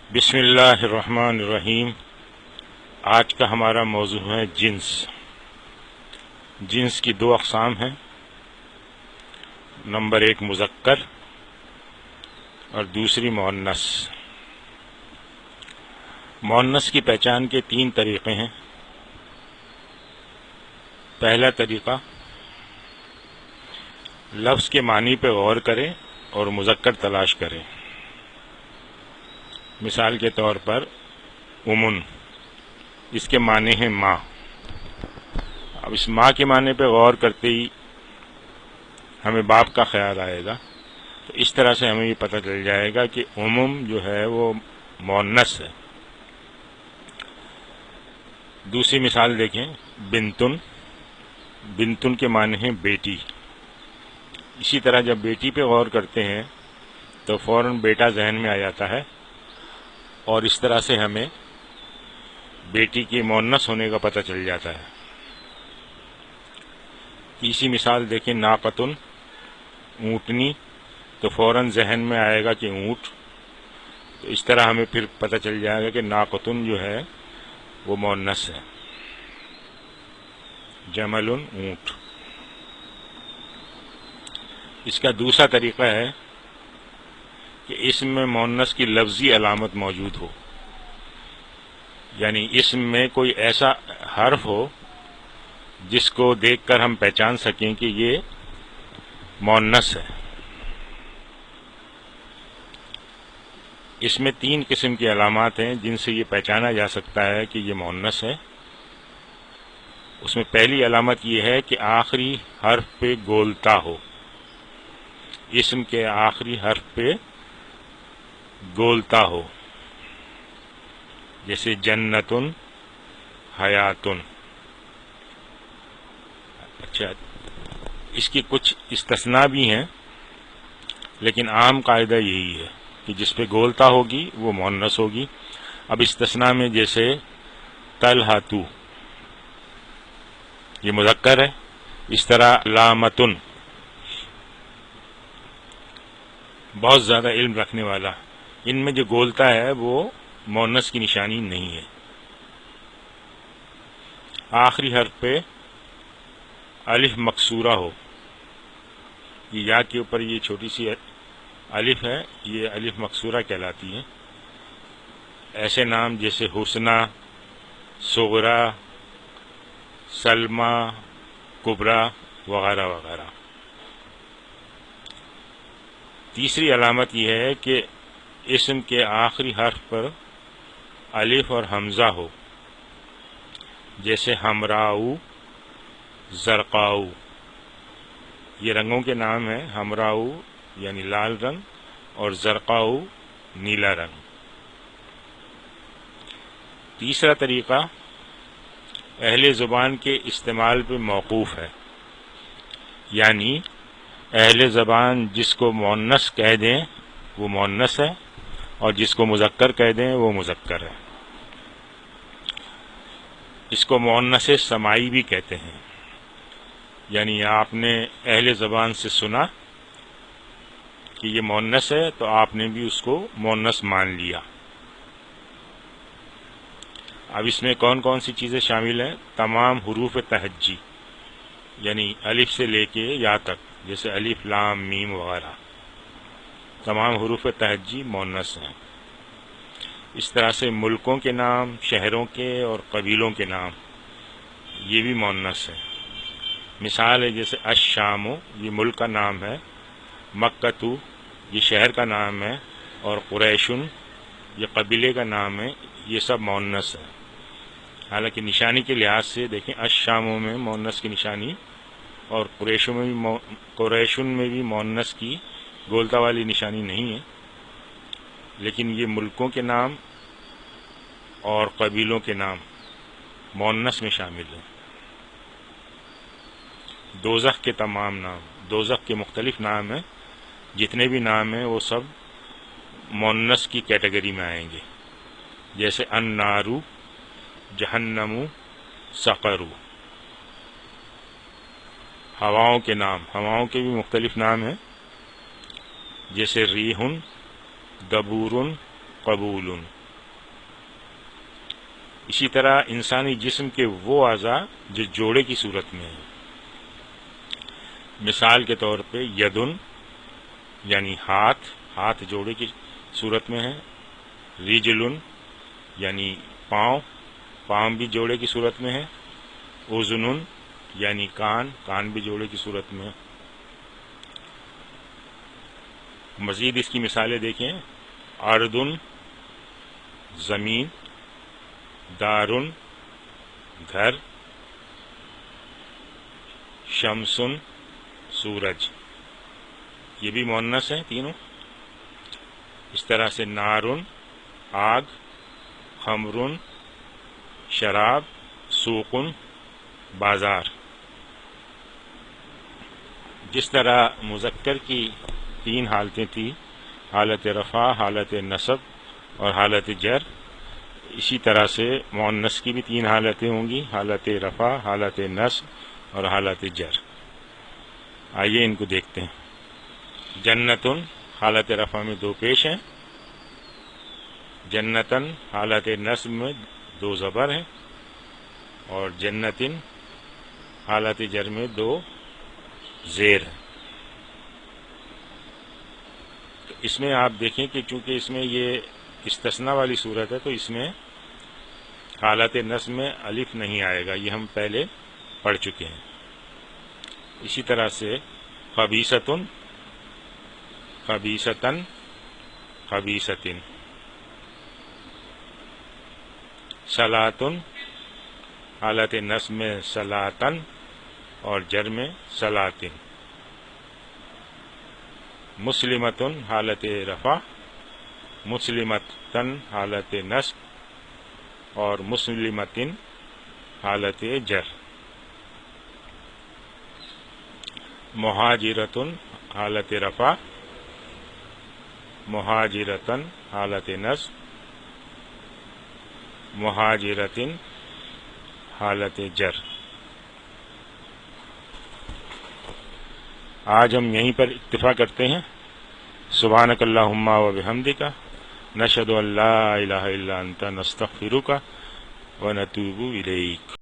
بسم اللہ الرحمن الرحیم۔ آج کا ہمارا موضوع ہے جنس۔ جنس کی دو اقسام ہیں، نمبر ایک مذکر اور دوسری مؤنث۔ مؤنث کی پہچان کے تین طریقے ہیں۔ پہلا طریقہ، لفظ کے معنی پہ غور کریں اور مذکر تلاش کریں۔ مثال کے طور پر امن، اس کے معنی ہیں ماں۔ اب اس ماں کے معنی پہ غور کرتے ہی ہمیں باپ کا خیال آئے گا، تو اس طرح سے ہمیں یہ پتہ چل جائے گا کہ جو ہے وہ مؤنث ہے۔ دوسری مثال دیکھیں، بنتن۔ بنتن کے معنی ہیں بیٹی۔ اسی طرح جب بیٹی پہ غور کرتے ہیں تو فوراً بیٹا ذہن میں آ جاتا ہے، اور اس طرح سے ہمیں بیٹی کی مؤنث ہونے کا پتہ چل جاتا ہے۔ تیسری مثال دیکھیں، ناقتن، اونٹنی، تو فوراً ذہن میں آئے گا کہ اونٹ، تو اس طرح ہمیں پھر پتہ چل جائے گا کہ ناقتن جو ہے وہ مؤنث ہے۔ جمل، اونٹ۔ اس کا دوسرا طریقہ ہے کہ اسم میں مؤنث کی لفظی علامت موجود ہو، یعنی اسم میں کوئی ایسا حرف ہو جس کو دیکھ کر ہم پہچان سکیں کہ یہ مؤنث ہے۔ اس میں تین قسم کی علامات ہیں جن سے یہ پہچانا جا سکتا ہے کہ یہ مؤنث ہے۔ اس میں پہلی علامت یہ ہے کہ آخری حرف پہ گولتا ہو، اسم کے آخری حرف پہ گولتا ہو، جیسے جنتن، حیاتن۔ اچھا، اس کی کچھ استثناء بھی ہیں، لیکن عام قاعدہ یہی ہے کہ جس پہ گولتا ہوگی وہ مؤنث ہوگی۔ اب استثناء میں جیسے طلحۃ، یہ مذکر ہے۔ اس طرح لامتن، بہت زیادہ علم رکھنے والا، ان میں جو گولتا ہے وہ مؤنث کی نشانی نہیں ہے۔ آخری حرف پہ الف مکسورہ ہو، یہ یا کے اوپر یہ چھوٹی سی الف ہے، یہ الف مکسورہ کہلاتی ہے۔ ایسے نام جیسے حسنہ، صغرا، سلمہ، کبریٰ وغیرہ وغیرہ۔ تیسری علامت یہ ہے کہ اسم کے آخری حرف پر الف اور حمزہ ہو، جیسے حمراؤ، زرقاؤ۔ یہ رنگوں کے نام ہیں، حمراؤ یعنی لال رنگ اور زرقاؤ نیلا رنگ۔ تیسرا طریقہ اہل زبان کے استعمال پہ موقوف ہے، یعنی اہل زبان جس کو مؤنث کہہ دیں وہ مؤنث ہے، اور جس کو مذکر کہہ دیں وہ مذکر ہے۔ اس کو مؤنث سماعی بھی کہتے ہیں، یعنی آپ نے اہل زبان سے سنا کہ یہ مؤنث ہے تو آپ نے بھی اس کو مؤنث مان لیا۔ اب اس میں کون کون سی چیزیں شامل ہیں؟ تمام حروف تہجی، یعنی الف سے لے کے یا تک، جیسے الف، لام، میم وغیرہ، تمام حروف تہجی مؤنث ہیں۔ اس طرح سے ملکوں کے نام، شہروں کے اور قبیلوں کے نام، یہ بھی مؤنث ہے۔ مثال ہے جیسے الشام، یہ ملک کا نام ہے، مکہ، یہ شہر کا نام ہے، اور قریشن، یہ قبیلے کا نام ہے۔ یہ سب مؤنث ہے۔ حالانکہ نشانی کے لحاظ سے دیکھیں، الشاموں میں مؤنث کی نشانی، اور قریشن میں بھی مؤنث کی گولتا والی نشانی نہیں ہے، لیکن یہ ملکوں کے نام اور قبیلوں کے نام مؤنث میں شامل ہیں۔ دوزخ کے تمام نام، دوزخ کے مختلف نام ہیں، جتنے بھی نام ہیں وہ سب مؤنث کی کیٹیگری میں آئیں گے، جیسے النارو، جہنم، سقر۔ ہواؤں کے نام، ہواؤں کے بھی مختلف نام ہیں، جیسے ریح، دبور، قبول۔ اسی طرح انسانی جسم کے وہ اعضاء جو جوڑے کی صورت میں ہیں، مثال کے طور پہ یدن یعنی ہاتھ جوڑے کی صورت میں ہے، رجلن یعنی پاؤں بھی جوڑے کی صورت میں ہے، اذنن یعنی کان بھی جوڑے کی صورت میں ہے۔ مزید اس کی مثالیں دیکھیں، اردن زمین، دارن گھر، شمسن سورج، یہ بھی مؤنث ہیں تینوں۔ اس طرح سے نارن آگ، خمرن شراب، سوقن بازار۔ جس طرح مذکر کی 3 حالتیں تھیں، حالت رفع، حالت نصب اور حالت جر، اسی طرح سے مؤنث کی بھی 3 حالتیں ہوں گی، حالت رفع، حالت نصب اور حالت جر۔ آئیے ان کو دیکھتے ہیں۔ جنتن حالت رفع میں 2 پیش ہیں، جنتن حالت نصب میں 2 زبر ہیں، اور جنتن حالت جر میں 2 زیر ہیں۔ تو اس میں آپ دیکھیں کہ چونکہ اس میں یہ استثناء والی صورت ہے تو اس میں حالت نصب میں الف نہیں آئے گا، یہ ہم پہلے پڑھ چکے ہیں۔ اسی طرح سے خبیثتن، خبیثتن، خبیثتن، صلاتن حالت نصب میں صلاتن اور جر میں صلاتن، مسلمتن حالت رفع، مسلمتن حالت نصب اور مسلمتن حالت جر، مہاجرتن حالت رفع، مہاجرتن حالت نصب، مہاجرتن حالت جر۔ آج ہم یہیں پر اکتفا کرتے ہیں۔ سبحانک اللہم و بحمدک، نشہد ان لا الہ الا انت، نستغفرک و نتوب الیک۔